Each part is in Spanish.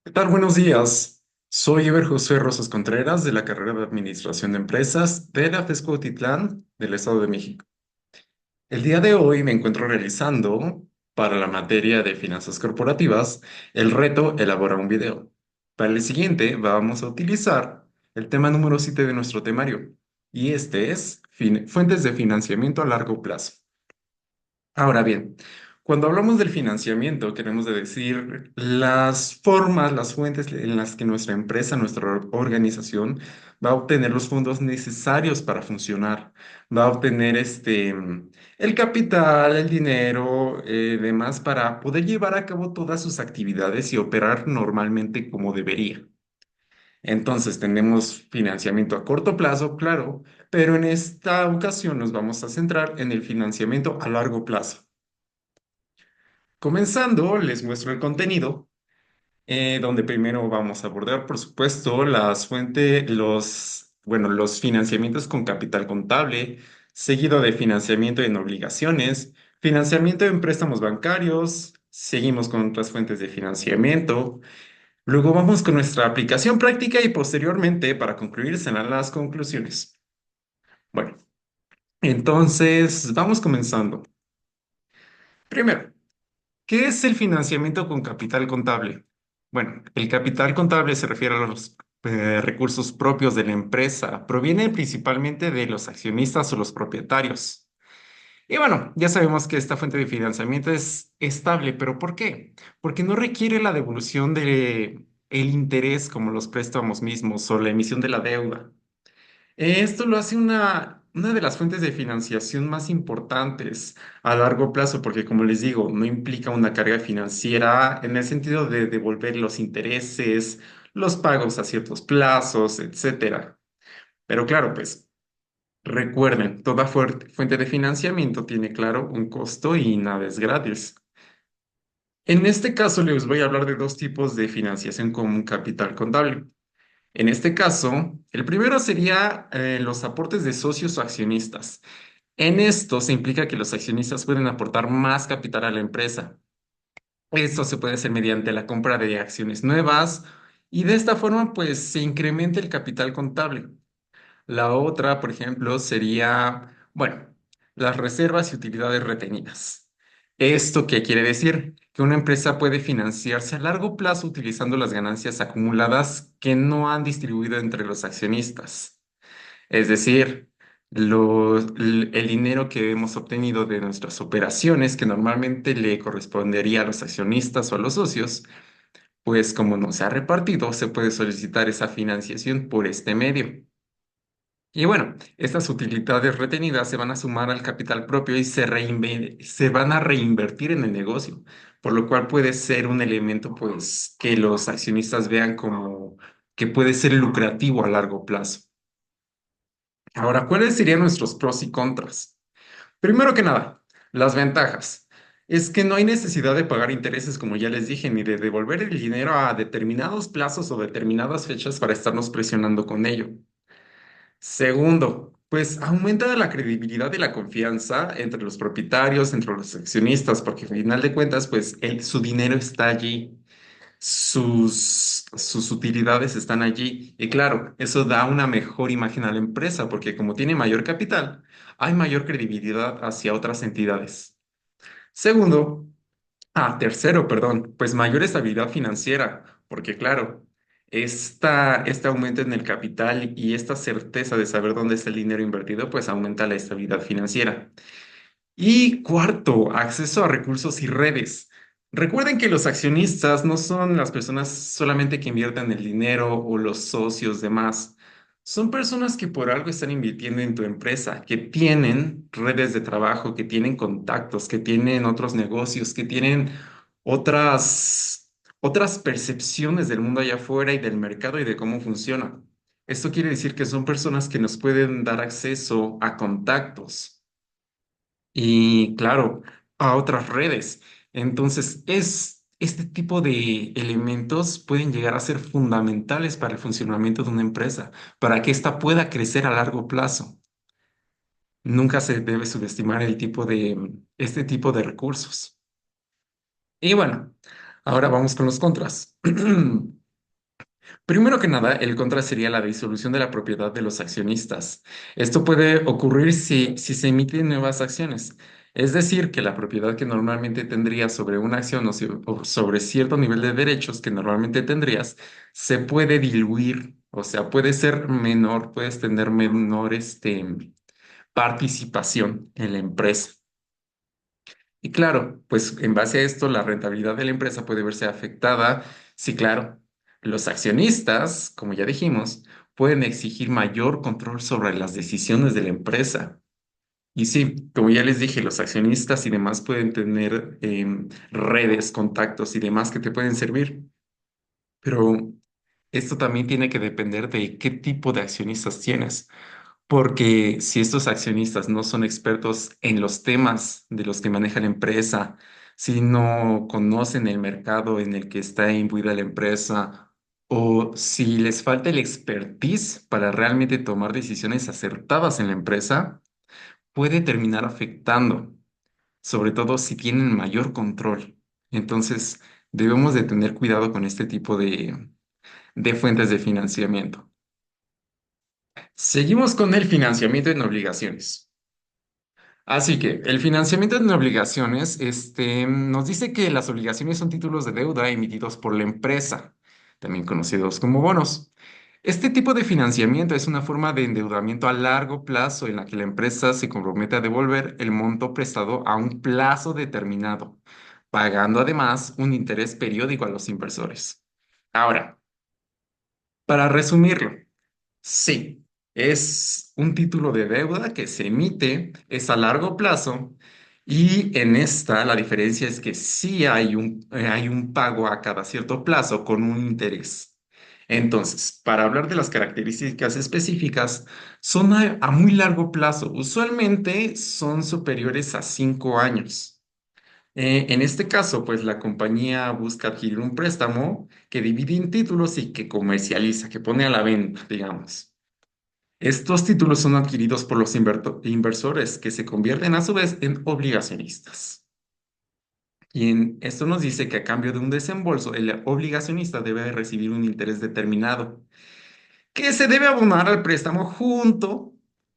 ¿Qué tal? Buenos días. Soy Eber José Rosas Contreras de la carrera de Administración de Empresas de la FES Cuautitlán del Estado de México. El día de hoy me encuentro realizando, para la materia de finanzas corporativas, el reto Elabora un video. Para el siguiente vamos a utilizar el tema número 7 de nuestro temario, y este es fuentes de financiamiento a largo plazo. Ahora bien, cuando hablamos del financiamiento, queremos decir las formas, las fuentes en las que nuestra empresa, nuestra organización va a obtener los fondos necesarios para funcionar, va a obtener el capital, el dinero, demás para poder llevar a cabo todas sus actividades y operar normalmente como debería. Entonces, tenemos financiamiento a corto plazo, claro, pero en esta ocasión nos vamos a centrar en el financiamiento a largo plazo. Comenzando, les muestro el contenido, donde primero vamos a abordar, por supuesto, las fuentes, los financiamientos con capital contable, seguido de financiamiento en obligaciones, financiamiento en préstamos bancarios, seguimos con otras fuentes de financiamiento, luego vamos con nuestra aplicación práctica y posteriormente, para concluir, serán las conclusiones. Bueno, entonces, vamos comenzando. Primero, ¿qué es el financiamiento con capital contable? Bueno, el capital contable se refiere a los recursos propios de la empresa. Proviene principalmente de los accionistas o los propietarios. Y bueno, ya sabemos que esta fuente de financiamiento es estable, pero ¿por qué? Porque no requiere la devolución de el interés como los préstamos mismos o la emisión de la deuda. Esto lo hace una de las fuentes de financiación más importantes a largo plazo, porque como les digo, no implica una carga financiera en el sentido de devolver los intereses, los pagos a ciertos plazos, etcétera. Pero claro, pues recuerden, toda fuente de financiamiento tiene, claro, un costo y nada es gratis. En este caso les voy a hablar de dos tipos de financiación con un capital contable. En este caso, el primero sería los aportes de socios o accionistas. En esto se implica que los accionistas pueden aportar más capital a la empresa. Esto se puede hacer mediante la compra de acciones nuevas y de esta forma pues se incrementa el capital contable. La otra, por ejemplo, sería, bueno, las reservas y utilidades retenidas. ¿Esto qué quiere decir? Que una empresa puede financiarse a largo plazo utilizando las ganancias acumuladas que no han distribuido entre los accionistas. Es decir, el dinero que hemos obtenido de nuestras operaciones, que normalmente le correspondería a los accionistas o a los socios, pues como no se ha repartido, se puede solicitar esa financiación por este medio. Y bueno, estas utilidades retenidas se van a sumar al capital propio y se van a reinvertir en el negocio, por lo cual puede ser un elemento pues que los accionistas vean como que puede ser lucrativo a largo plazo. Ahora, ¿cuáles serían nuestros pros y contras? Primero que nada, las ventajas. Es que no hay necesidad de pagar intereses, como ya les dije, ni de devolver el dinero a determinados plazos o determinadas fechas para estarnos presionando con ello. Segundo, pues aumenta la credibilidad y la confianza entre los propietarios, entre los accionistas, porque al final de cuentas, pues su dinero está allí, sus utilidades están allí. Y claro, eso da una mejor imagen a la empresa, porque como tiene mayor capital, hay mayor credibilidad hacia otras entidades. Segundo, tercero, perdón, pues mayor estabilidad financiera, porque claro, este aumento en el capital y esta certeza de saber dónde está el dinero invertido, pues aumenta la estabilidad financiera. Y cuarto, acceso a recursos y redes. Recuerden que los accionistas no son las personas solamente que invierten el dinero o los socios demás. Son personas que por algo están invirtiendo en tu empresa, que tienen redes de trabajo, que tienen contactos, que tienen otros negocios, que tienen otras percepciones del mundo allá afuera y del mercado y de cómo funciona. Esto quiere decir que son personas que nos pueden dar acceso a contactos y claro, a otras redes. Entonces, este tipo de elementos pueden llegar a ser fundamentales para el funcionamiento de una empresa, para que ésta pueda crecer a largo plazo. Nunca se debe subestimar este tipo de recursos. Y bueno. Ahora vamos con los contras. Primero que nada, el contra sería la disolución de la propiedad de los accionistas. Esto puede ocurrir si se emiten nuevas acciones. Es decir, que la propiedad que normalmente tendrías sobre una acción o sobre cierto nivel de derechos que normalmente tendrías, se puede diluir. O sea, puede ser menor, puedes tener menor participación en la empresa. Y claro, pues en base a esto, la rentabilidad de la empresa puede verse afectada. Sí, claro, los accionistas, como ya dijimos, pueden exigir mayor control sobre las decisiones de la empresa. Y sí, como ya les dije, los accionistas y demás pueden tener redes, contactos y demás que te pueden servir. Pero esto también tiene que depender de qué tipo de accionistas tienes. Porque si estos accionistas no son expertos en los temas de los que maneja la empresa, si no conocen el mercado en el que está imbuida la empresa, o si les falta el expertise para realmente tomar decisiones acertadas en la empresa, puede terminar afectando, sobre todo si tienen mayor control. Entonces, debemos de tener cuidado con este tipo de fuentes de financiamiento. Seguimos con el financiamiento en obligaciones. Así que el financiamiento en obligaciones, nos dice que las obligaciones son títulos de deuda emitidos por la empresa, también conocidos como bonos. Este tipo de financiamiento es una forma de endeudamiento a largo plazo en la que la empresa se compromete a devolver el monto prestado a un plazo determinado, pagando además un interés periódico a los inversores. Ahora, para resumirlo, sí, es un título de deuda que se emite, es a largo plazo y en esta la diferencia es que sí hay un pago a cada cierto plazo con un interés. Entonces, para hablar de las características específicas, son a muy largo plazo, usualmente son superiores a 5 años. En este caso, pues la compañía busca adquirir un préstamo que divide en títulos y que comercializa, que pone a la venta, digamos. Estos títulos son adquiridos por los inversores que se convierten a su vez en obligacionistas. Y esto nos dice que a cambio de un desembolso, el obligacionista debe recibir un interés determinado, que se debe abonar al préstamo junto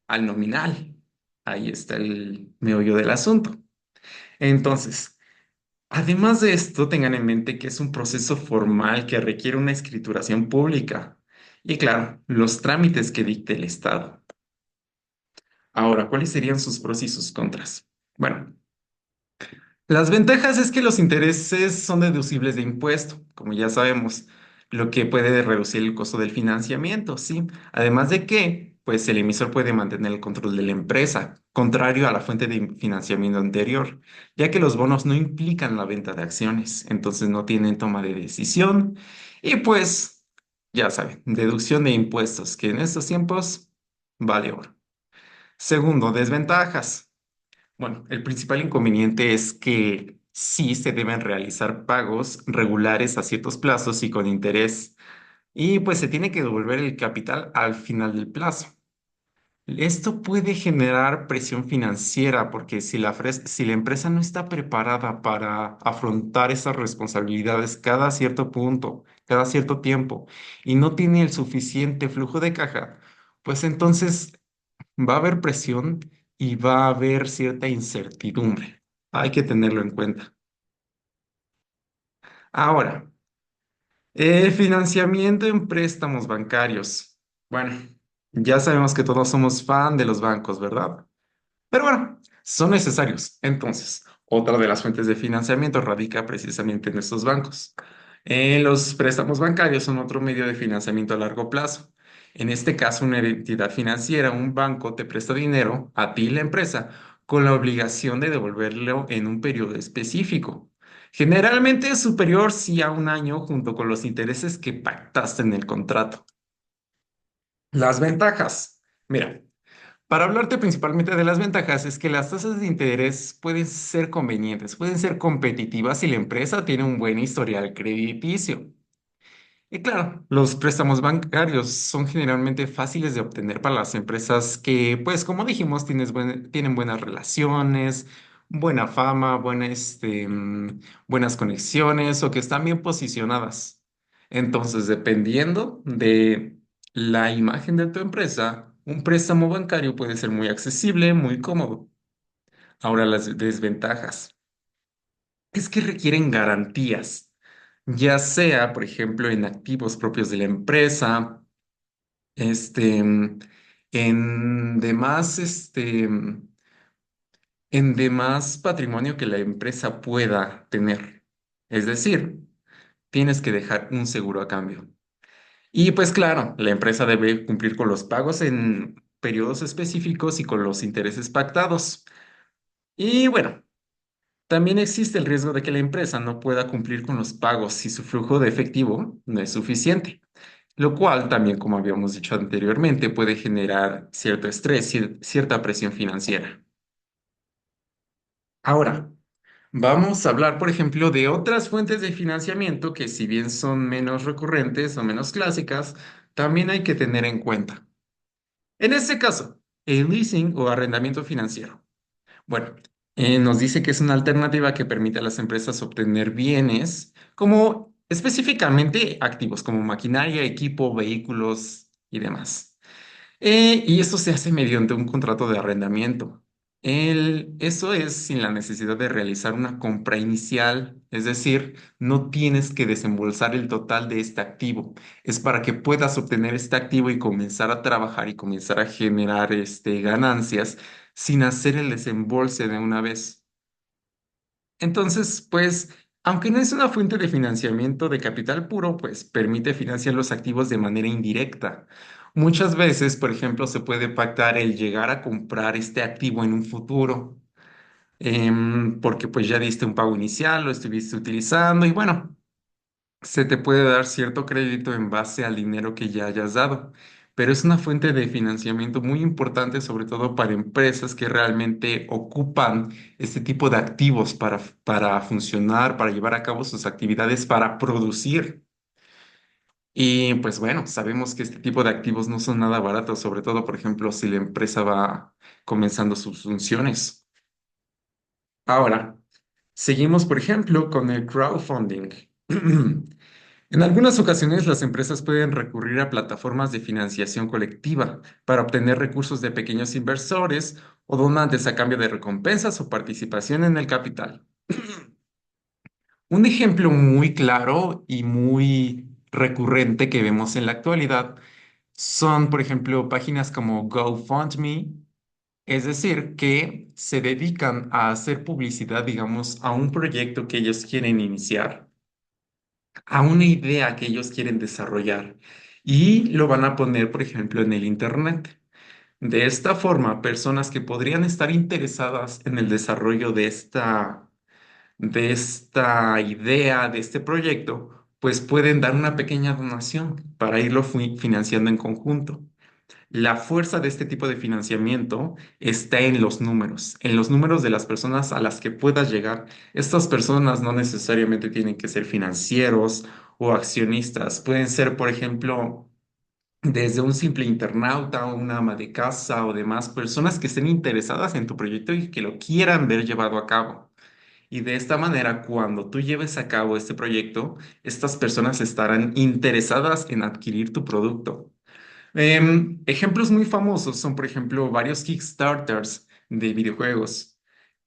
al nominal. Ahí está el meollo del asunto. Entonces, además de esto, tengan en mente que es un proceso formal que requiere una escrituración pública. Y claro, los trámites que dicte el Estado. Ahora, ¿cuáles serían sus pros y sus contras? Bueno, las ventajas es que los intereses son deducibles de impuesto, como ya sabemos, lo que puede reducir el costo del financiamiento, ¿sí? Además de que, pues el emisor puede mantener el control de la empresa, contrario a la fuente de financiamiento anterior, ya que los bonos no implican la venta de acciones, entonces no tienen toma de decisión y pues, ya saben, deducción de impuestos, que en estos tiempos vale oro. Segundo, desventajas. Bueno, el principal inconveniente es que sí se deben realizar pagos regulares a ciertos plazos y con interés, y pues se tiene que devolver el capital al final del plazo. Esto puede generar presión financiera porque si la empresa no está preparada para afrontar esas responsabilidades cada cierto punto, cada cierto tiempo, y no tiene el suficiente flujo de caja, pues entonces va a haber presión y va a haber cierta incertidumbre. Hay que tenerlo en cuenta. Ahora, financiamiento en préstamos bancarios. Bueno, ya sabemos que todos somos fan de los bancos, ¿verdad? Pero bueno, son necesarios. Entonces, otra de las fuentes de financiamiento radica precisamente en estos bancos. Los préstamos bancarios son otro medio de financiamiento a largo plazo. En este caso, una entidad financiera, un banco, te presta dinero a ti, la empresa, con la obligación de devolverlo en un periodo específico. Generalmente es superior sí a un año junto con los intereses que pactaste en el contrato. Las ventajas. Mira, para hablarte principalmente de las ventajas, es que las tasas de interés pueden ser convenientes, pueden ser competitivas si la empresa tiene un buen historial crediticio. Y claro, los préstamos bancarios son generalmente fáciles de obtener para las empresas que, pues como dijimos, tienen buenas relaciones, buena fama, buenas conexiones o que están bien posicionadas. Entonces, dependiendo de la imagen de tu empresa, un préstamo bancario puede ser muy accesible, muy cómodo. Ahora, las desventajas es que requieren garantías, ya sea, por ejemplo, en activos propios de la empresa, este, en demás, en demás patrimonio que la empresa pueda tener. Es decir, tienes que dejar un seguro a cambio. Y pues claro, la empresa debe cumplir con los pagos en periodos específicos y con los intereses pactados. Y bueno, también existe el riesgo de que la empresa no pueda cumplir con los pagos si su flujo de efectivo no es suficiente, lo cual también, como habíamos dicho anteriormente, puede generar cierto estrés y cierta presión financiera. Ahora, vamos a hablar, por ejemplo, de otras fuentes de financiamiento que si bien son menos recurrentes o menos clásicas, también hay que tener en cuenta. En este caso, el leasing o arrendamiento financiero. Bueno, nos dice que es una alternativa que permite a las empresas obtener bienes como específicamente activos como maquinaria, equipo, vehículos y demás. Y esto se hace mediante un contrato de arrendamiento. Eso es sin la necesidad de realizar una compra inicial, es decir, no tienes que desembolsar el total de este activo. Es para que puedas obtener este activo y comenzar a trabajar y comenzar a generar ganancias sin hacer el desembolse de una vez. Entonces, pues, aunque no es una fuente de financiamiento de capital puro, pues permite financiar los activos de manera indirecta. Muchas veces, por ejemplo, se puede pactar el llegar a comprar este activo en un futuro, porque pues ya diste un pago inicial, lo estuviste utilizando y bueno, se te puede dar cierto crédito en base al dinero que ya hayas dado, pero es una fuente de financiamiento muy importante, sobre todo para empresas que realmente ocupan este tipo de activos para funcionar, para llevar a cabo sus actividades, para producir. Y pues bueno, sabemos que este tipo de activos no son nada baratos, sobre todo, por ejemplo, si la empresa va comenzando sus funciones. Ahora, seguimos, por ejemplo, con el crowdfunding. En algunas ocasiones, las empresas pueden recurrir a plataformas de financiación colectiva para obtener recursos de pequeños inversores o donantes a cambio de recompensas o participación en el capital. Un ejemplo muy claro y muy recurrente que vemos en la actualidad son, por ejemplo, páginas como GoFundMe, es decir, que se dedican a hacer publicidad, digamos, a un proyecto que ellos quieren iniciar, a una idea que ellos quieren desarrollar y lo van a poner, por ejemplo, en el Internet. De esta forma, personas que podrían estar interesadas en el desarrollo de esta idea, de este proyecto, pues pueden dar una pequeña donación para irlo financiando en conjunto. La fuerza de este tipo de financiamiento está en los números de las personas a las que puedas llegar. Estas personas no necesariamente tienen que ser financieros o accionistas. Pueden ser, por ejemplo, desde un simple internauta o una ama de casa o demás personas que estén interesadas en tu proyecto y que lo quieran ver llevado a cabo. Y de esta manera, cuando tú lleves a cabo este proyecto, estas personas estarán interesadas en adquirir tu producto. Ejemplos muy famosos son, por ejemplo, varios Kickstarters de videojuegos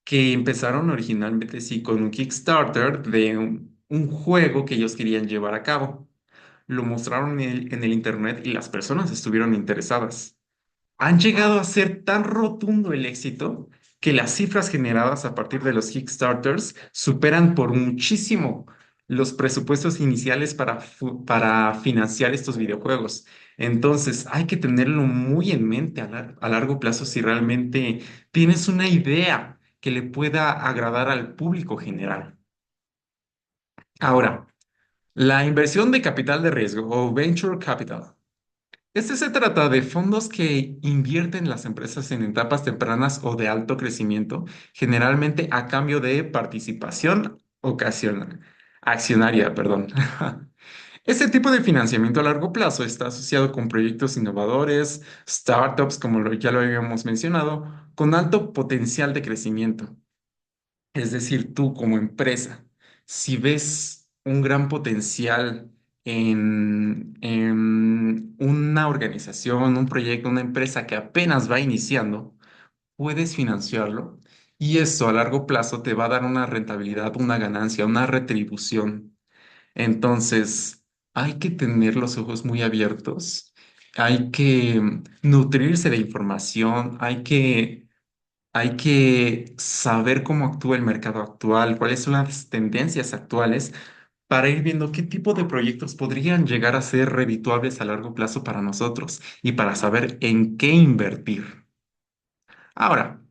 que empezaron originalmente sí con un Kickstarter de un juego que ellos querían llevar a cabo. Lo mostraron en el internet y las personas estuvieron interesadas. Han llegado a ser tan rotundo el éxito que las cifras generadas a partir de los Kickstarters superan por muchísimo los presupuestos iniciales para financiar estos videojuegos. Entonces, hay que tenerlo muy en mente a largo plazo si realmente tienes una idea que le pueda agradar al público general. Ahora, la inversión de capital de riesgo o venture capital. Este se trata de fondos que invierten las empresas en etapas tempranas o de alto crecimiento, generalmente a cambio de participación accionaria, perdón. Este tipo de financiamiento a largo plazo está asociado con proyectos innovadores, startups, como ya lo habíamos mencionado, con alto potencial de crecimiento. Es decir, tú como empresa, si ves un gran potencial en una organización, un proyecto, una empresa que apenas va iniciando, puedes financiarlo y eso a largo plazo te va a dar una rentabilidad, una ganancia, una retribución. Entonces, hay que tener los ojos muy abiertos, hay que nutrirse de información, hay que saber cómo actúa el mercado actual, cuáles son las tendencias actuales para ir viendo qué tipo de proyectos podrían llegar a ser redituables a largo plazo para nosotros y para saber en qué invertir. Ahora,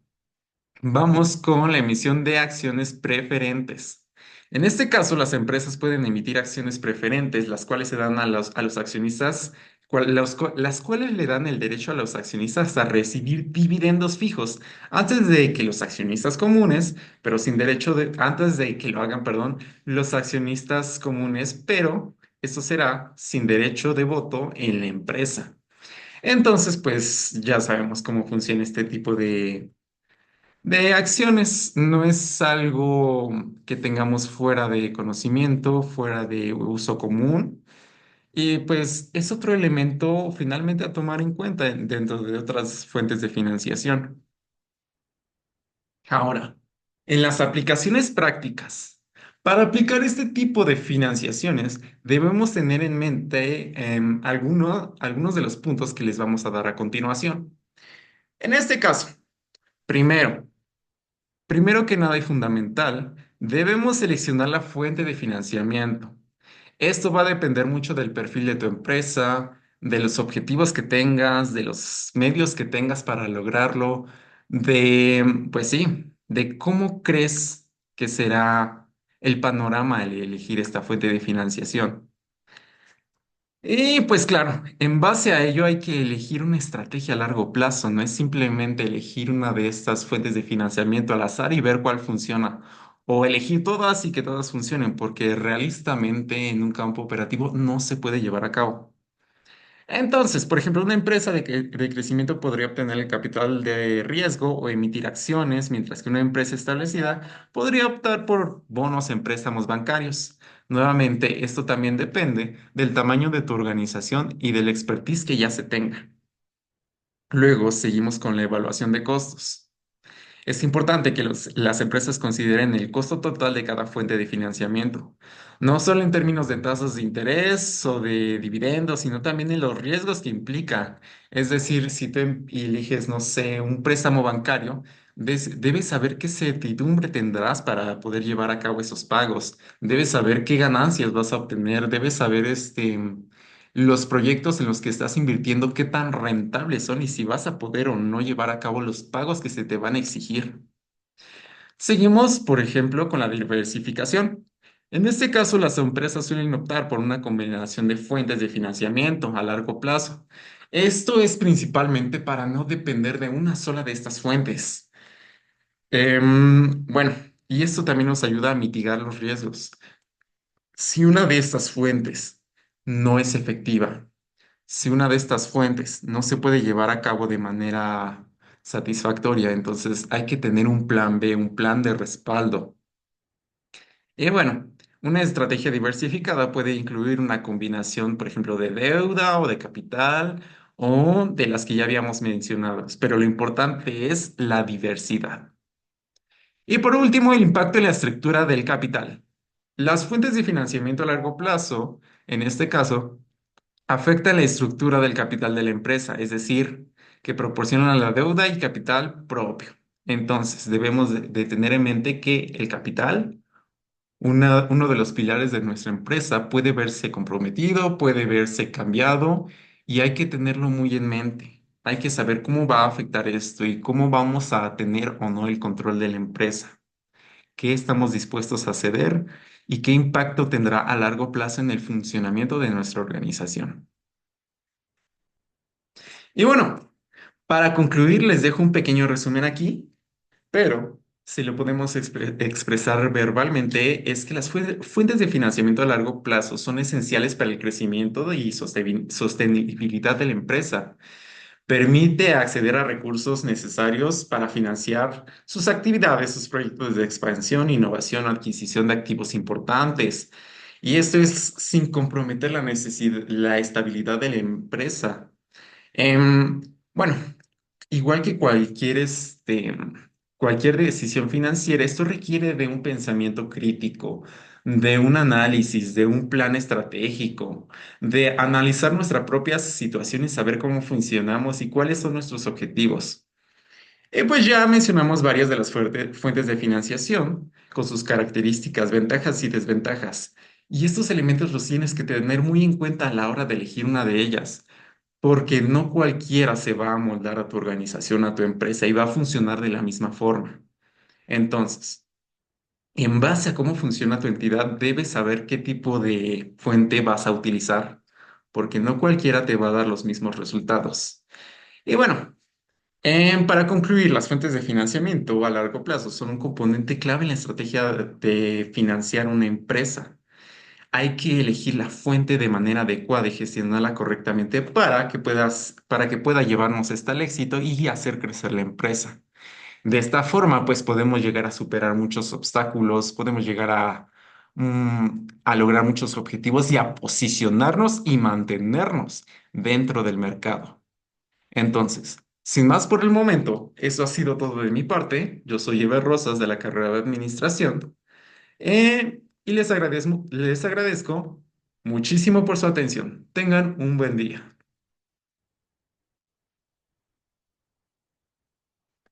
vamos con la emisión de acciones preferentes. En este caso, las empresas pueden emitir acciones preferentes, las cuales se dan a los accionistas, las cuales le dan el derecho a los accionistas a recibir dividendos fijos antes de que los accionistas comunes, pero sin derecho de, antes de que lo hagan, perdón, los accionistas comunes, pero eso será sin derecho de voto en la empresa. Entonces, pues ya sabemos cómo funciona este tipo de acciones. No es algo que tengamos fuera de conocimiento, fuera de uso común. Y pues es otro elemento finalmente a tomar en cuenta dentro de otras fuentes de financiación. Ahora, en las aplicaciones prácticas, para aplicar este tipo de financiaciones, debemos tener en mente algunos de los puntos que les vamos a dar a continuación. En este caso, primero, Primero que nada y fundamental, debemos seleccionar la fuente de financiamiento. Esto va a depender mucho del perfil de tu empresa, de los objetivos que tengas, de los medios que tengas para lograrlo, pues sí, de cómo crees que será el panorama al elegir esta fuente de financiación. Y pues claro, en base a ello hay que elegir una estrategia a largo plazo, no es simplemente elegir una de estas fuentes de financiamiento al azar y ver cuál funciona, o elegir todas y que todas funcionen, porque realistamente en un campo operativo no se puede llevar a cabo. Entonces, por ejemplo, una empresa de crecimiento podría obtener el capital de riesgo o emitir acciones, mientras que una empresa establecida podría optar por bonos en préstamos bancarios. Nuevamente, esto también depende del tamaño de tu organización y del expertise que ya se tenga. Luego, seguimos con la evaluación de costos. Es importante que las empresas consideren el costo total de cada fuente de financiamiento, no solo en términos de tasas de interés o de dividendos, sino también en los riesgos que implica. Es decir, si tú eliges, no sé, un préstamo bancario, debes saber qué certidumbre tendrás para poder llevar a cabo esos pagos, debes saber qué ganancias vas a obtener, debes saber los proyectos en los que estás invirtiendo, qué tan rentables son y si vas a poder o no llevar a cabo los pagos que se te van a exigir. Seguimos, por ejemplo, con la diversificación. En este caso, las empresas suelen optar por una combinación de fuentes de financiamiento a largo plazo. Esto es principalmente para no depender de una sola de estas fuentes. Bueno, y esto también nos ayuda a mitigar los riesgos. Si una de estas fuentes no es efectiva, si una de estas fuentes no se puede llevar a cabo de manera satisfactoria, entonces hay que tener un plan B, un plan de respaldo. Y bueno, una estrategia diversificada puede incluir una combinación, por ejemplo, de deuda o de capital o de las que ya habíamos mencionado, pero lo importante es la diversidad. Y por último, el impacto en la estructura del capital. Las fuentes de financiamiento a largo plazo, en este caso, afecta la estructura del capital de la empresa, es decir, que proporcionan la deuda y capital propio. Entonces, debemos de tener en mente que el capital, uno de los pilares de nuestra empresa, puede verse comprometido, puede verse cambiado y hay que tenerlo muy en mente. Hay que saber cómo va a afectar esto y cómo vamos a tener o no el control de la empresa, qué estamos dispuestos a ceder y qué impacto tendrá a largo plazo en el funcionamiento de nuestra organización. Y bueno, para concluir, les dejo un pequeño resumen aquí, pero si lo podemos expresar verbalmente, es que las fuentes de financiamiento a largo plazo son esenciales para el crecimiento y sostenibilidad de la empresa, permite acceder a recursos necesarios para financiar sus actividades, sus proyectos de expansión, innovación, adquisición de activos importantes. Y esto es sin comprometer la estabilidad de la empresa. Em, bueno, igual que cualquier decisión financiera, esto requiere de un pensamiento crítico, de un análisis, de un plan estratégico, de analizar nuestra propia situación y saber cómo funcionamos y cuáles son nuestros objetivos. Pues ya mencionamos varias de las fuentes de financiación, con sus características, ventajas y desventajas. Y estos elementos los tienes que tener muy en cuenta a la hora de elegir una de ellas. Porque no cualquiera se va a moldar a tu organización, a tu empresa y va a funcionar de la misma forma. Entonces, en base a cómo funciona tu entidad, debes saber qué tipo de fuente vas a utilizar, porque no cualquiera te va a dar los mismos resultados. Y bueno, para concluir, las fuentes de financiamiento a largo plazo son un componente clave en la estrategia de financiar una empresa. Hay que elegir la fuente de manera adecuada y gestionarla correctamente para que pueda llevarnos hasta el éxito y hacer crecer la empresa. De esta forma, pues podemos llegar a superar muchos obstáculos, podemos llegar a lograr muchos objetivos y a posicionarnos y mantenernos dentro del mercado. Entonces, sin más por el momento, eso ha sido todo de mi parte. Yo soy Eber Rosas de la carrera de Administración. Y les agradezco muchísimo por su atención. Tengan un buen día.